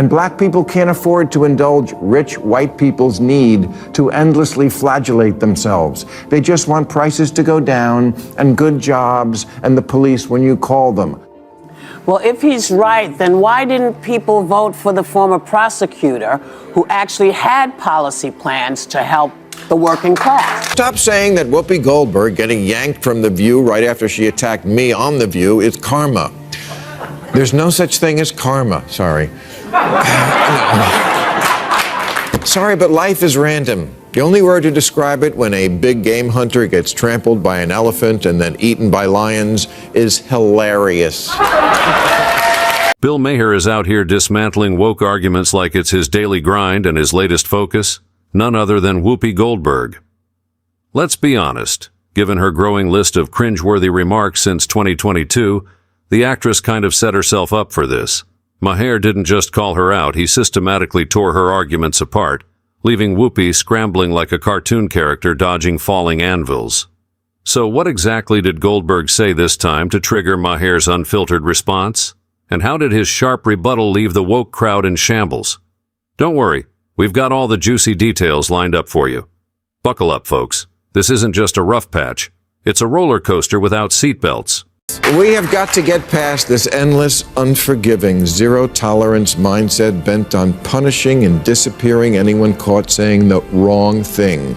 And black people can't afford to indulge rich white people's need to endlessly flagellate themselves. They just want prices to go down and good jobs and the police when you call them. Well, if he's right, then why didn't people vote for the former prosecutor who actually had policy plans to help the working class? Stop saying that Whoopi Goldberg getting yanked from The View right after she attacked me on The View is karma. There's no such thing as karma, sorry. Sorry, but life is random. The only word to describe it when a big game hunter gets trampled by an elephant and then eaten by lions is hilarious. Bill Maher is out here dismantling woke arguments like it's his daily grind and his latest focus, none other than Whoopi Goldberg. Let's be honest, given her growing list of cringeworthy remarks since 2022, the actress kind of set herself up for this. Maher didn't just call her out, he systematically tore her arguments apart, leaving Whoopi scrambling like a cartoon character dodging falling anvils. So what exactly did Goldberg say this time to trigger Maher's unfiltered response? And how did his sharp rebuttal leave the woke crowd in shambles? Don't worry, we've got all the juicy details lined up for you. Buckle up, folks. This isn't just a rough patch. It's a roller coaster without seatbelts. We have got to get past this endless, unforgiving, zero-tolerance mindset bent on punishing and disappearing anyone caught saying the wrong thing.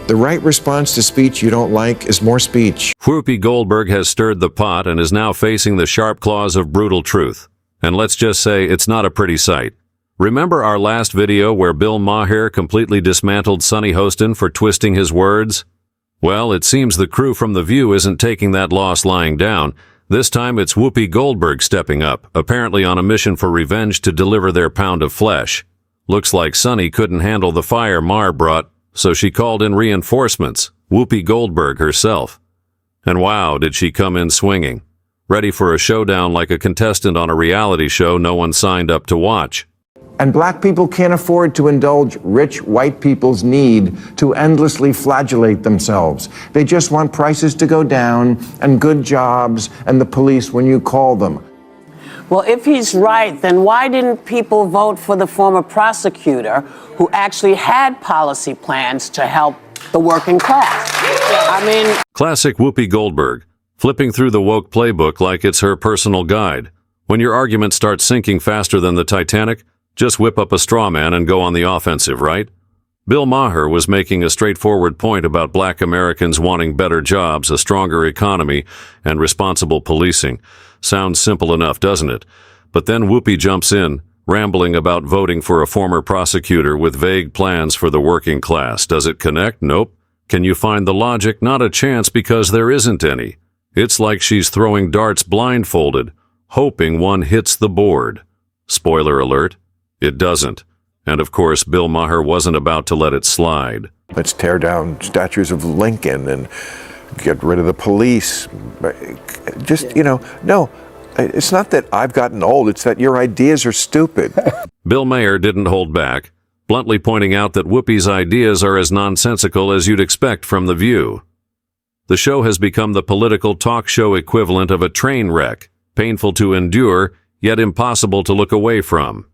The right response to speech you don't like is more speech. Whoopi Goldberg has stirred the pot and is now facing the sharp claws of brutal truth. And let's just say it's not a pretty sight. Remember our last video where Bill Maher completely dismantled Sunny Hostin for twisting his words? Well, it seems the crew from The View isn't taking that loss lying down. This time it's Whoopi Goldberg stepping up, apparently on a mission for revenge to deliver their pound of flesh. Looks like Sunny couldn't handle the fire Maher brought, so she called in reinforcements, Whoopi Goldberg herself. And wow, did she come in swinging. Ready for a showdown like a contestant on a reality show no one signed up to watch. And black people can't afford to indulge rich white people's need to endlessly flagellate themselves. They just want prices to go down and good jobs and the police when you call them. Well, if he's right, then why didn't people vote for the former prosecutor who actually had policy plans to help the working class? Classic Whoopi Goldberg, flipping through the woke playbook like it's her personal guide. When your argument starts sinking faster than the Titanic, just whip up a straw man and go on the offensive, right? Bill Maher was making a straightforward point about black Americans wanting better jobs, a stronger economy, and responsible policing. Sounds simple enough, doesn't it? But then Whoopi jumps in, rambling about voting for a former prosecutor with vague plans for the working class. Does it connect? Nope. Can you find the logic? Not a chance, because there isn't any. It's like she's throwing darts blindfolded, hoping one hits the board. Spoiler alert. It doesn't. And of course, Bill Maher wasn't about to let it slide. Let's tear down statues of Lincoln and get rid of the police. Just, no, it's not that I've gotten old, it's that your ideas are stupid. Bill Maher didn't hold back, bluntly pointing out that Whoopi's ideas are as nonsensical as you'd expect from The View. The show has become the political talk show equivalent of a train wreck, painful to endure, yet impossible to look away from.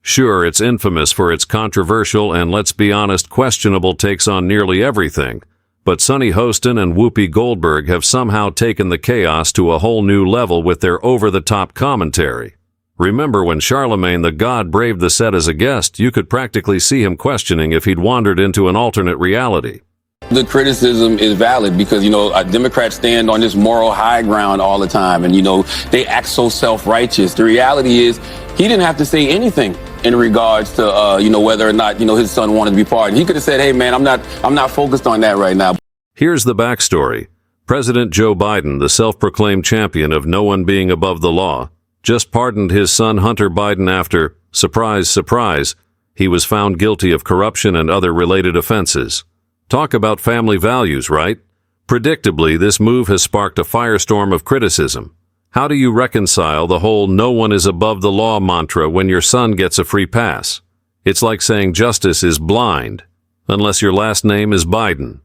Sure, it's infamous for its controversial and, let's be honest, questionable takes on nearly everything, but Sunny Hostin and Whoopi Goldberg have somehow taken the chaos to a whole new level with their over-the-top commentary. Remember when Charlemagne the God braved the set as a guest, you could practically see him questioning if he'd wandered into an alternate reality. The criticism is valid because, Democrats stand on this moral high ground all the time and, they act so self-righteous. The reality is he didn't have to say anything in regards to, whether or not, his son wanted to be pardoned. He could have said, hey, man, I'm not focused on that right now. Here's the backstory. President Joe Biden, the self-proclaimed champion of no one being above the law, just pardoned his son Hunter Biden after, surprise, surprise, he was found guilty of corruption and other related offenses. Talk about family values, right? Predictably, this move has sparked a firestorm of criticism. How do you reconcile the whole no one is above the law mantra when your son gets a free pass? It's like saying justice is blind, unless your last name is Biden.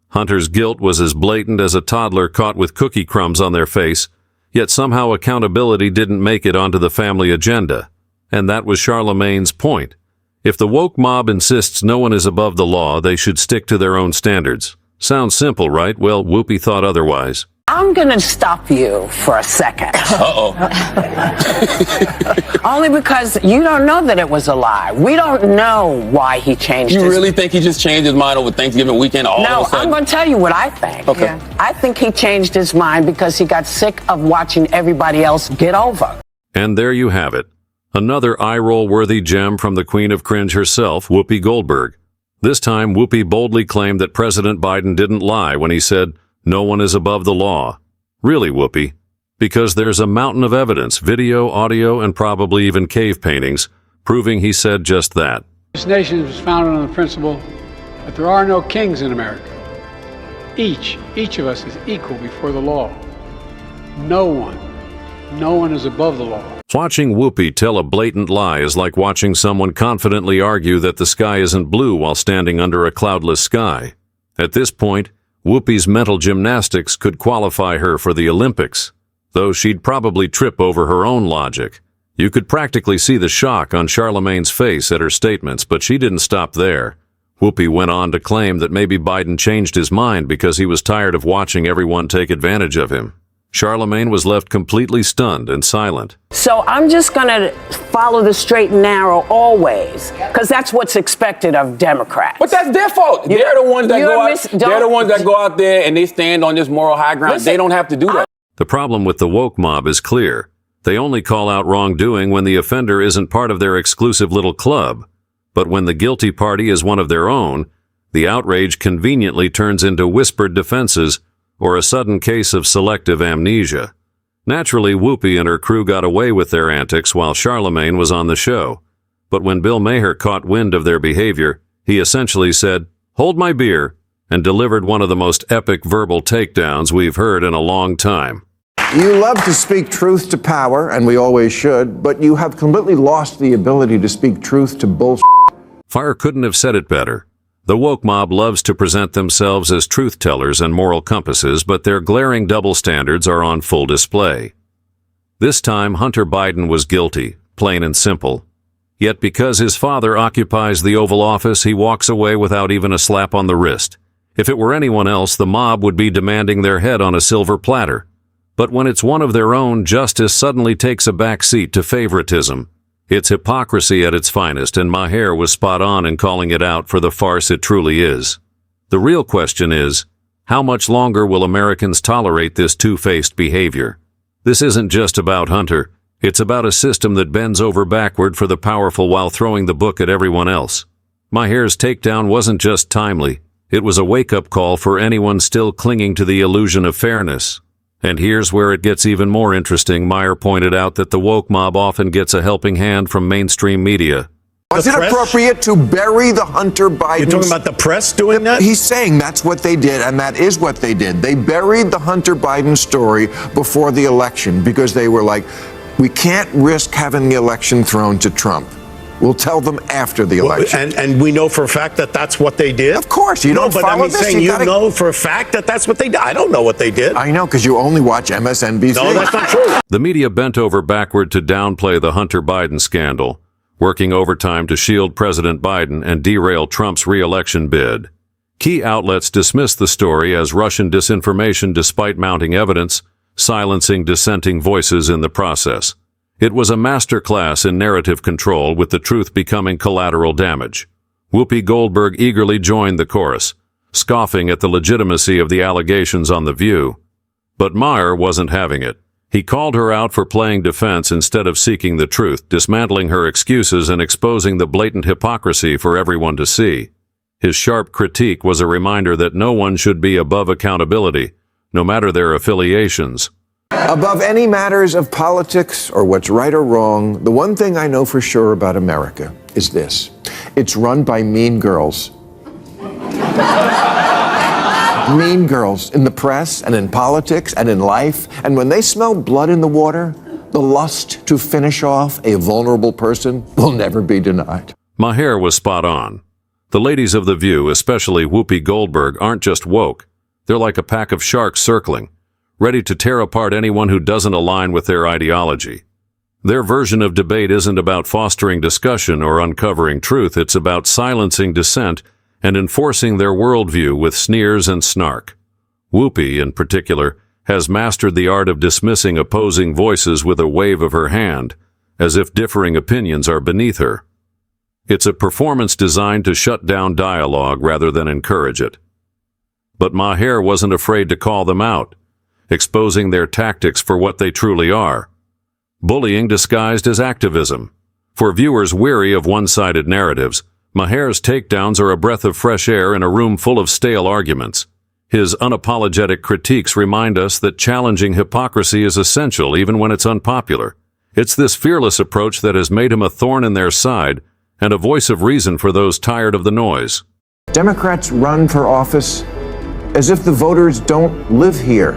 Hunter's guilt was as blatant as a toddler caught with cookie crumbs on their face, yet somehow accountability didn't make it onto the family agenda. And that was Charlemagne's point. If the woke mob insists no one is above the law, they should stick to their own standards. Sounds simple, right? Well, Whoopi thought otherwise. I'm going to stop you for a second. Uh-oh. Only because you don't know that it was a lie. We don't know why he changed his You really think he just changed his mind over Thanksgiving weekend all No, of a sudden? I'm going to tell you what I think. Okay. Yeah. I think he changed his mind because he got sick of watching everybody else get over. And there you have it. Another eye-roll-worthy gem from the Queen of Cringe herself, Whoopi Goldberg. This time, Whoopi boldly claimed that President Biden didn't lie when he said, "No one is above the law." Really, Whoopi? Because there's a mountain of evidence, video, audio, and probably even cave paintings, proving he said just that. This nation was founded on the principle that there are no kings in America. Each of us is equal before the law. No one is above the law. Watching Whoopi tell a blatant lie is like watching someone confidently argue that the sky isn't blue while standing under a cloudless sky. At this point, Whoopi's mental gymnastics could qualify her for the Olympics, though she'd probably trip over her own logic. You could practically see the shock on Charlemagne's face at her statements, but she didn't stop there. Whoopi went on to claim that maybe Biden changed his mind because he was tired of watching everyone take advantage of him. Charlemagne was left completely stunned and silent. So I'm just going to follow the straight and narrow always, because that's what's expected of Democrats. But that's their fault. They're the ones that go out there and they stand on this moral high ground. They don't have to do that. The problem with the woke mob is clear. They only call out wrongdoing when the offender isn't part of their exclusive little club. But when the guilty party is one of their own, the outrage conveniently turns into whispered defenses or a sudden case of selective amnesia. Naturally, Whoopi and her crew got away with their antics while Charlemagne was on the show. But when Bill Maher caught wind of their behavior, he essentially said, "Hold my beer," and delivered one of the most epic verbal takedowns we've heard in a long time. You love to speak truth to power, and we always should, but you have completely lost the ability to speak truth to bullshit. Fire couldn't have said it better. The woke mob loves to present themselves as truth-tellers and moral compasses, but their glaring double standards are on full display. This time, Hunter Biden was guilty, plain and simple. Yet because his father occupies the Oval Office, he walks away without even a slap on the wrist. If it were anyone else, the mob would be demanding their head on a silver platter. But when it's one of their own, justice suddenly takes a back seat to favoritism. It's hypocrisy at its finest, and Maher was spot on in calling it out for the farce it truly is. The real question is, how much longer will Americans tolerate this two-faced behavior? This isn't just about Hunter. It's about a system that bends over backward for the powerful while throwing the book at everyone else. Maher's takedown wasn't just timely. It was a wake-up call for anyone still clinging to the illusion of fairness. And here's where it gets even more interesting. Maher pointed out that the woke mob often gets a helping hand from mainstream media. Was it appropriate to bury the Hunter Biden? You're talking about the press doing that? He's saying that's what they did, and that is what they did. They buried the Hunter Biden story before the election because they were like, we can't risk having the election thrown to Trump. We'll tell them after the election. And we know for a fact that that's what they did? Of course, you don't but follow I'm this. saying you know for a fact that that's what they did. I don't know what they did. I know, because you only watch MSNBC. No, that's not true. The media bent over backward to downplay the Hunter Biden scandal, working overtime to shield President Biden and derail Trump's re-election bid. Key outlets dismissed the story as Russian disinformation despite mounting evidence, silencing dissenting voices in the process. It was a masterclass in narrative control, with the truth becoming collateral damage. Whoopi Goldberg eagerly joined the chorus, scoffing at the legitimacy of the allegations on The View. But Maher wasn't having it. He called her out for playing defense instead of seeking the truth, dismantling her excuses and exposing the blatant hypocrisy for everyone to see. His sharp critique was a reminder that no one should be above accountability, no matter their affiliations. Above any matters of politics or what's right or wrong, the one thing I know for sure about America is this. It's run by mean girls. Mean girls in the press and in politics and in life. And when they smell blood in the water, the lust to finish off a vulnerable person will never be denied. Maher was spot on. The ladies of The View, especially Whoopi Goldberg, aren't just woke. They're like a pack of sharks circling, ready to tear apart anyone who doesn't align with their ideology. Their version of debate isn't about fostering discussion or uncovering truth. It's about silencing dissent and enforcing their worldview with sneers and snark. Whoopi, in particular, has mastered the art of dismissing opposing voices with a wave of her hand, as if differing opinions are beneath her. It's a performance designed to shut down dialogue rather than encourage it. But Maher wasn't afraid to call them out, exposing their tactics for what they truly are: bullying disguised as activism. For viewers weary of one-sided narratives, Maher's takedowns are a breath of fresh air in a room full of stale arguments. His unapologetic critiques remind us that challenging hypocrisy is essential even when it's unpopular. It's this fearless approach that has made him a thorn in their side and a voice of reason for those tired of the noise. Democrats run for office as if the voters don't live here,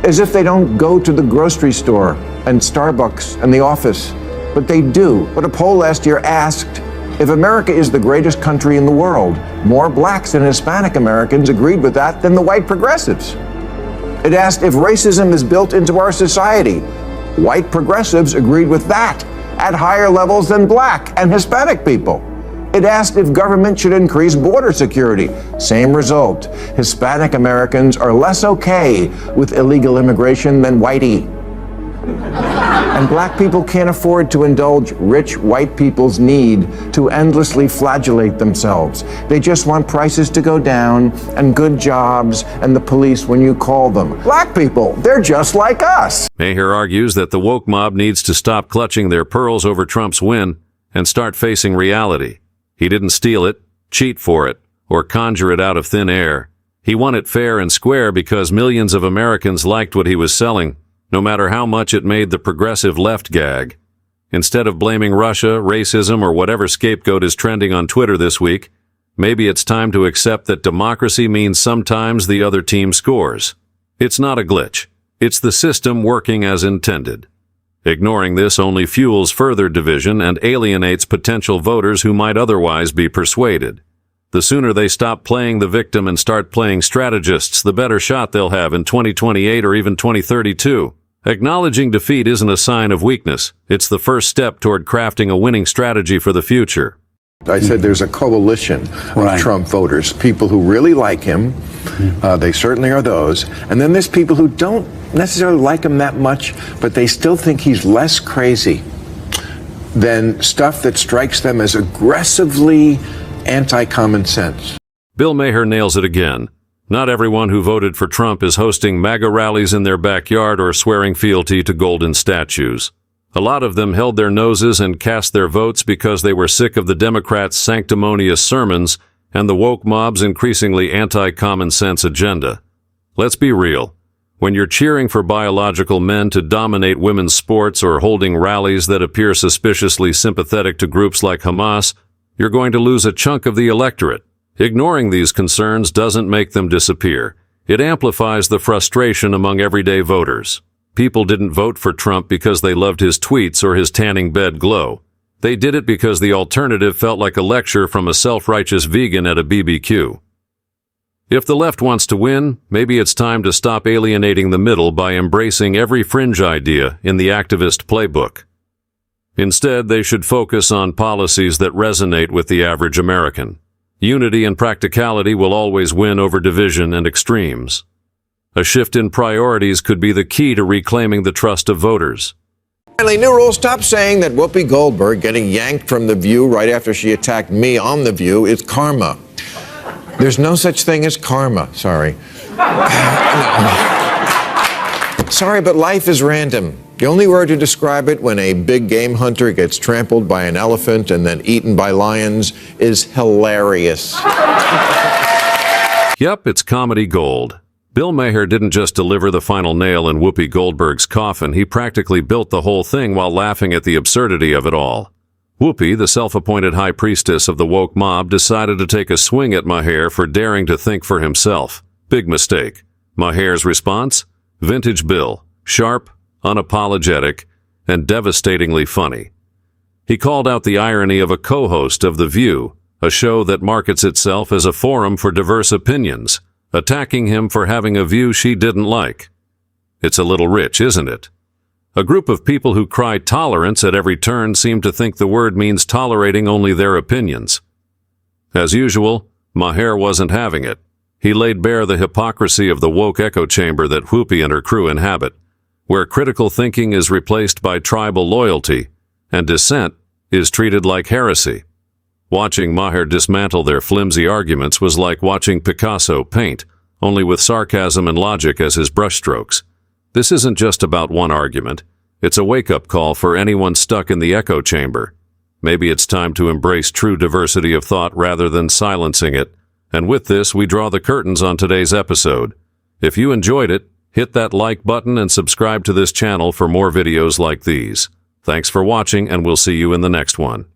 as if they don't go to the grocery store and Starbucks and the office, but they do. But a poll last year asked, if America is the greatest country in the world, more blacks and Hispanic Americans agreed with that than the white progressives. It asked if racism is built into our society. White progressives agreed with that at higher levels than black and Hispanic people. It asked if government should increase border security. Same result. Hispanic Americans are less okay with illegal immigration than whitey. And black people can't afford to indulge rich white people's need to endlessly flagellate themselves. They just want prices to go down and good jobs and the police when you call them. Black people, they're just like us. Maher argues that the woke mob needs to stop clutching their pearls over Trump's win and start facing reality. He didn't steal it, cheat for it, or conjure it out of thin air. He won it fair and square because millions of Americans liked what he was selling, no matter how much it made the progressive left gag. Instead of blaming Russia, racism, or whatever scapegoat is trending on Twitter this week, maybe it's time to accept that democracy means sometimes the other team scores. It's not a glitch. It's the system working as intended. Ignoring this only fuels further division and alienates potential voters who might otherwise be persuaded. The sooner they stop playing the victim and start playing strategists, the better shot they'll have in 2028 or even 2032. Acknowledging defeat isn't a sign of weakness. It's the first step toward crafting a winning strategy for the future. I said there's a coalition of Trump voters, people who really like him. They certainly are those. And then there's people who don't necessarily like him that much, but they still think he's less crazy than stuff that strikes them as aggressively anti-common sense. Bill Maher nails it again. Not everyone who voted for Trump is hosting MAGA rallies in their backyard or swearing fealty to golden statues. A lot of them held their noses and cast their votes because they were sick of the Democrats' sanctimonious sermons and the woke mob's increasingly anti-common sense agenda. Let's be real. When you're cheering for biological men to dominate women's sports or holding rallies that appear suspiciously sympathetic to groups like Hamas, you're going to lose a chunk of the electorate. Ignoring these concerns doesn't make them disappear. It amplifies the frustration among everyday voters. People didn't vote for Trump because they loved his tweets or his tanning bed glow. They did it because the alternative felt like a lecture from a self-righteous vegan at a BBQ. If the left wants to win, maybe it's time to stop alienating the middle by embracing every fringe idea in the activist playbook. Instead, they should focus on policies that resonate with the average American. Unity and practicality will always win over division and extremes. A shift in priorities could be the key to reclaiming the trust of voters. Finally, new rules. Stop saying that Whoopi Goldberg getting yanked from The View right after she attacked me on The View is karma. There's no such thing as karma. Sorry. Sorry, but life is random. The only word to describe it when a big game hunter gets trampled by an elephant and then eaten by lions is hilarious. Yep, it's comedy gold. Bill Maher didn't just deliver the final nail in Whoopi Goldberg's coffin, he practically built the whole thing while laughing at the absurdity of it all. Whoopi, the self-appointed high priestess of the woke mob, decided to take a swing at Maher for daring to think for himself. Big mistake. Maher's response? Vintage Bill. Sharp, unapologetic, and devastatingly funny. He called out the irony of a co-host of The View, a show that markets itself as a forum for diverse opinions, attacking him for having a view she didn't like. It's a little rich, isn't it? A group of people who cry tolerance at every turn seem to think the word means tolerating only their opinions. As usual, Maher wasn't having it. He laid bare the hypocrisy of the woke echo chamber that Whoopi and her crew inhabit, where critical thinking is replaced by tribal loyalty, and dissent is treated like heresy. Watching Maher dismantle their flimsy arguments was like watching Picasso paint, only with sarcasm and logic as his brushstrokes. This isn't just about one argument. It's a wake-up call for anyone stuck in the echo chamber. Maybe it's time to embrace true diversity of thought rather than silencing it. And with this, we draw the curtains on today's episode. If you enjoyed it, hit that like button and subscribe to this channel for more videos like these. Thanks for watching, and we'll see you in the next one.